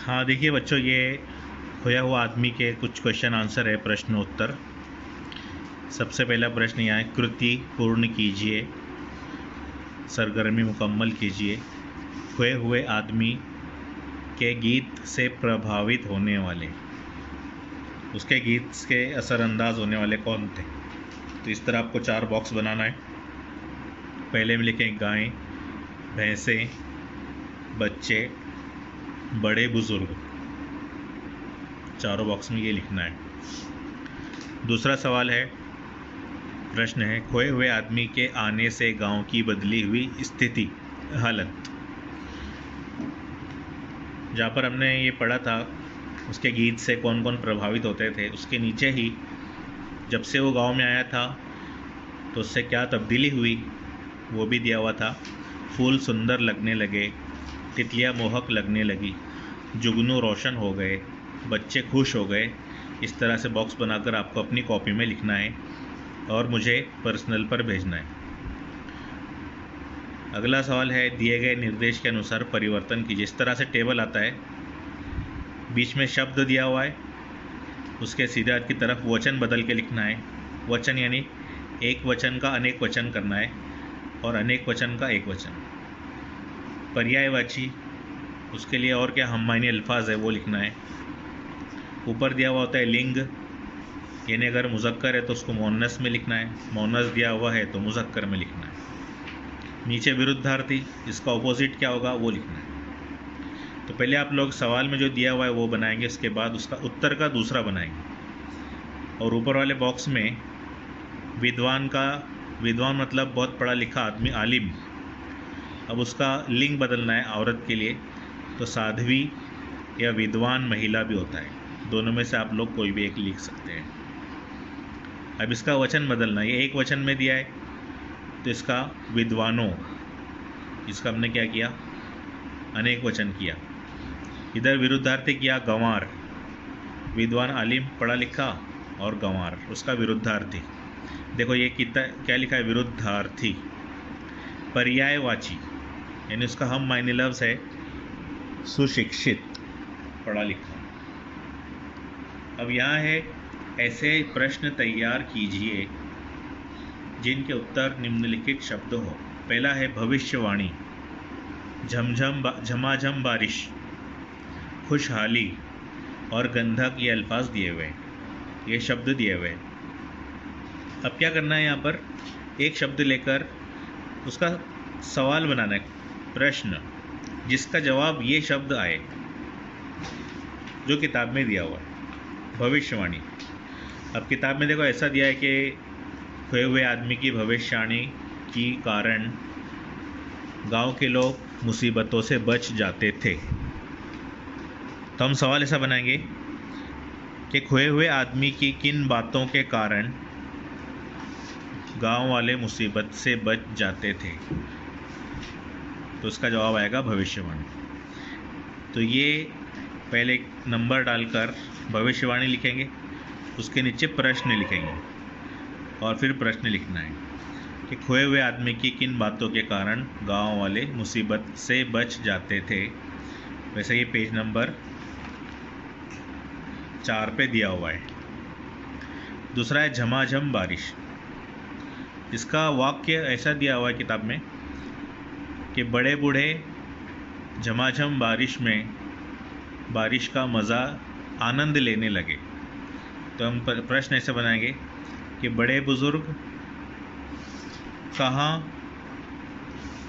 हाँ देखिए बच्चों, ये खोया हुआ आदमी के कुछ क्वेश्चन आंसर है, प्रश्न उत्तर। सबसे पहला प्रश्न यहाँ है, कृति पूर्ण कीजिए, सरगर्मी मुकम्मल कीजिए। खोए हुए आदमी के गीत से प्रभावित होने वाले, उसके गीत के असरअंदाज होने वाले कौन थे? तो इस तरह आपको 4 बॉक्स बनाना है। पहले में लिखें गायें, भैंसें, बच्चे, बड़े बुजुर्ग। चारों बॉक्स में ये लिखना है। दूसरा सवाल है, प्रश्न है, खोए हुए आदमी के आने से गांव की बदली हुई स्थिति, हालत। जहाँ पर हमने ये पढ़ा था उसके गीत से कौन कौन प्रभावित होते थे, उसके नीचे ही जब से वो गांव में आया था तो उससे क्या तब्दीली हुई वो भी दिया हुआ था। फूल सुंदर लगने लगे, तितलियाँ मोहक लगने लगी, जुगनू रोशन हो गए, बच्चे खुश हो गए। इस तरह से बॉक्स बनाकर आपको अपनी कॉपी में लिखना है और मुझे पर्सनल पर भेजना है। अगला सवाल है, दिए गए निर्देश के अनुसार परिवर्तन कीजिए। इस तरह से टेबल आता है, बीच में शब्द दिया हुआ है, उसके सीधे हाथ की तरफ वचन बदल के लिखना है। वचन यानी एक वचन का अनेक वचन करना है और अनेक वचन का एक वचन। पर्यायवाची, उसके लिए और क्या हम मायने अल्फाज है वो लिखना है। ऊपर दिया हुआ होता है लिंग, यानी अगर मुज़क्कर है तो उसको मोनस में लिखना है, मोनस दिया हुआ है तो मुज़क्कर में लिखना है। नीचे विरुद्धार्थी, इसका ऑपोजिट क्या होगा वो लिखना है। तो पहले आप लोग सवाल में जो दिया हुआ है वो बनाएंगे, उसके बाद उसका उत्तर का दूसरा बनाएंगे। और ऊपर वाले बॉक्स में विद्वान का, विद्वान मतलब बहुत पढ़ा लिखा आदमी, आलिम। अब उसका लिंग बदलना है औरत के लिए, तो साध्वी या विद्वान महिला भी होता है, दोनों में से आप लोग कोई भी एक लिख सकते हैं। अब इसका वचन बदलना है, ये एक वचन में दिया है तो इसका विद्वानों, इसका हमने क्या किया, अनेक वचन किया। इधर विरुद्धार्थी किया, गंवार। विद्वान आलिम पढ़ा लिखा और गंवार उसका विरुद्धार्थी। देखो ये कितना क्या लिखा है, विरुद्धार्थी। पर्यायवाची यानी उसका हम मायने लफ्ज़ है सुशिक्षित, पढ़ा लिखा। अब यहाँ है, ऐसे प्रश्न तैयार कीजिए जिनके उत्तर निम्नलिखित शब्द हो। पहला है भविष्यवाणी, झमाझम बारिश, खुशहाली और गंधक, ये अल्फाज दिए हुए हैं, ये शब्द दिए हुए हैं। अब क्या करना है, यहाँ पर एक शब्द लेकर उसका सवाल बनाना है, प्रश्न जिसका जवाब ये शब्द आए जो किताब में दिया हुआ है। भविष्यवाणी, अब किताब में देखो ऐसा दिया है कि खोए हुए आदमी की भविष्यवाणी के कारण गांव के लोग मुसीबतों से बच जाते थे। तो हम सवाल ऐसा बनाएंगे कि खोए हुए आदमी की किन बातों के कारण गांव वाले मुसीबत से बच जाते थे, तो उसका जवाब आएगा भविष्यवाणी। तो ये पहले नंबर डालकर भविष्यवाणी लिखेंगे, उसके नीचे प्रश्न लिखेंगे और फिर प्रश्न लिखना है कि खोए हुए आदमी की किन बातों के कारण गांव वाले मुसीबत से बच जाते थे। वैसे ये पेज नंबर 4 पे दिया हुआ है। दूसरा है झमाझम बारिश, इसका वाक्य ऐसा दिया हुआ है किताब में कि बड़े बूढ़े झमाझम बारिश में बारिश का मज़ा आनंद लेने लगे। तो हम प्रश्न ऐसे बनाएंगे कि बड़े बुज़ुर्ग कहाँ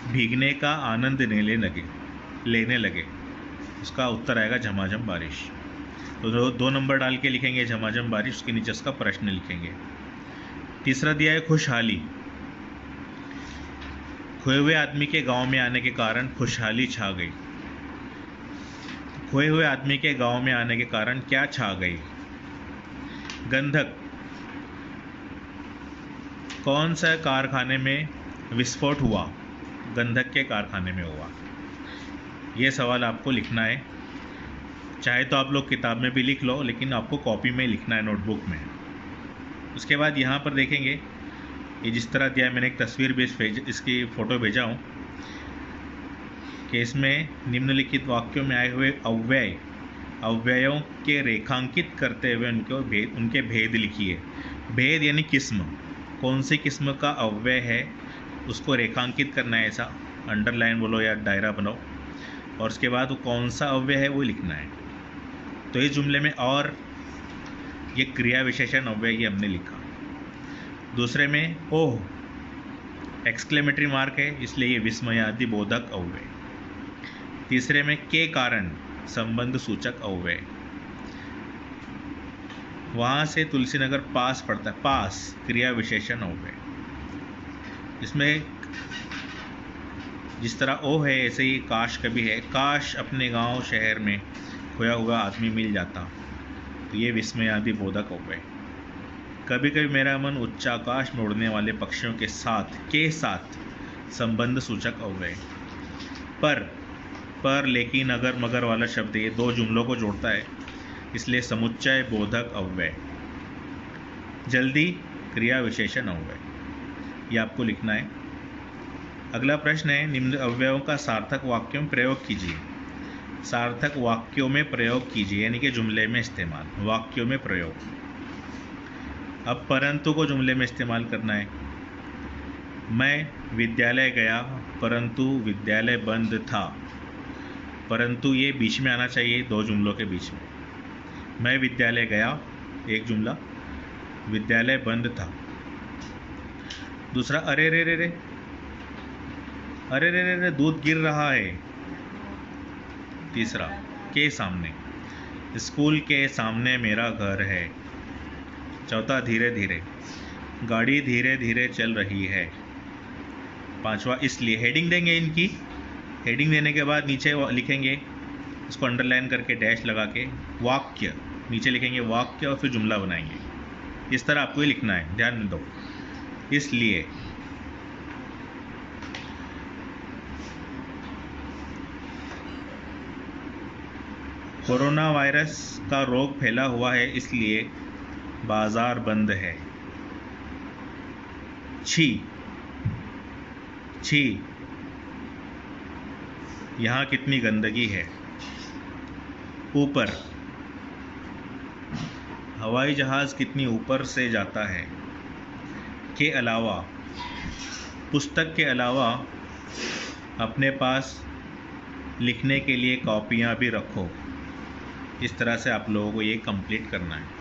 भीगने का आनंद लेने लगे, उसका उत्तर आएगा झमाझम बारिश। तो दो नंबर डाल के लिखेंगे झमाझम बारिश, उसके नीचे उसका प्रश्न लिखेंगे। तीसरा दिया है खुशहाली, खोए हुए आदमी के गांव में आने के कारण खुशहाली छा गई। खोए हुए आदमी के गांव में आने के कारण क्या छा गई? गंधक, कौन सा कारखाने में विस्फोट हुआ? गंधक के कारखाने में हुआ। ये सवाल आपको लिखना है, चाहे तो आप लोग किताब में भी लिख लो, लेकिन आपको कॉपी में लिखना है, नोटबुक में। उसके बाद यहाँ पर देखेंगे, ये जिस तरह दिया है, मैंने एक तस्वीर भी इसकी फ़ोटो भेजा हूँ कि इसमें निम्नलिखित वाक्यों में आए हुए अव्यय अवयवों के रेखांकित करते हुए उनके भेद लिखिए। भेद यानी किस्म, कौन सी किस्म का अवयव है उसको रेखांकित करना है, ऐसा अंडरलाइन बोलो या दायरा बनाओ, और उसके बाद वो कौन सा अवयव है वो लिखना है। तो इस जुमले में और ये क्रिया विशेषण अव्यय ये हमने लिखा। दूसरे में ओह एक्सक्लेमेटरी मार्क है, इसलिए ये विस्मयादि बोधक अव्यय। तीसरे में के कारण संबंध सूचक अव्यय। वहाँ से तुलसीनगर पास पड़ता है, पास क्रिया विशेषण अव्यय। इसमें जिस तरह ओ है ऐसे ही काश कभी है, काश अपने गांव शहर में खोया हुआ आदमी मिल जाता, तो ये विस्मयादि बोधक अव्यय। कभी कभी मेरा मन उच्चाकाश में उड़ने वाले पक्षियों के साथ संबंध सूचक अव्यय। पर लेकिन अगर मगर वाला शब्द ये दो जुमलों को जोड़ता है, इसलिए समुच्चय बोधक अव्यय। जल्दी क्रिया विशेषण अव्यय, ये आपको लिखना है। अगला प्रश्न है, निम्न अव्ययों का सार्थक वाक्यों में प्रयोग कीजिए। सार्थक वाक्यों में प्रयोग कीजिए यानी कि जुमले में इस्तेमाल, वाक्यों में प्रयोग। अब परंतु को जुमले में इस्तेमाल करना है। मैं विद्यालय गया परंतु विद्यालय बंद था। परंतु ये बीच में आना चाहिए, दो जुमलों के बीच में। मैं विद्यालय गया एक जुमला, विद्यालय बंद था दूसरा। अरे रे रे रे, अरे रे रे रे दूध गिर रहा है तीसरा। के सामने, स्कूल के सामने मेरा घर है चौथा। धीरे धीरे, गाड़ी धीरे धीरे चल रही है पांचवा। इसलिए हेडिंग देंगे इनकी, हेडिंग देने के बाद नीचे लिखेंगे, इसको अंडरलाइन करके डैश लगा के वाक्य नीचे लिखेंगे वाक्य, और फिर जुमला बनाएंगे। इस तरह आपको ये लिखना है, ध्यान दो। इसलिए कोरोना वायरस का रोग फैला हुआ है इसलिए बाजार बंद है। छी छी, यहाँ कितनी गंदगी है। ऊपर, हवाई जहाज कितनी ऊपर से जाता है। के अलावा, पुस्तक के अलावा अपने पास लिखने के लिए कॉपियाँ भी रखो। इस तरह से आप लोगों को ये कंप्लीट करना है।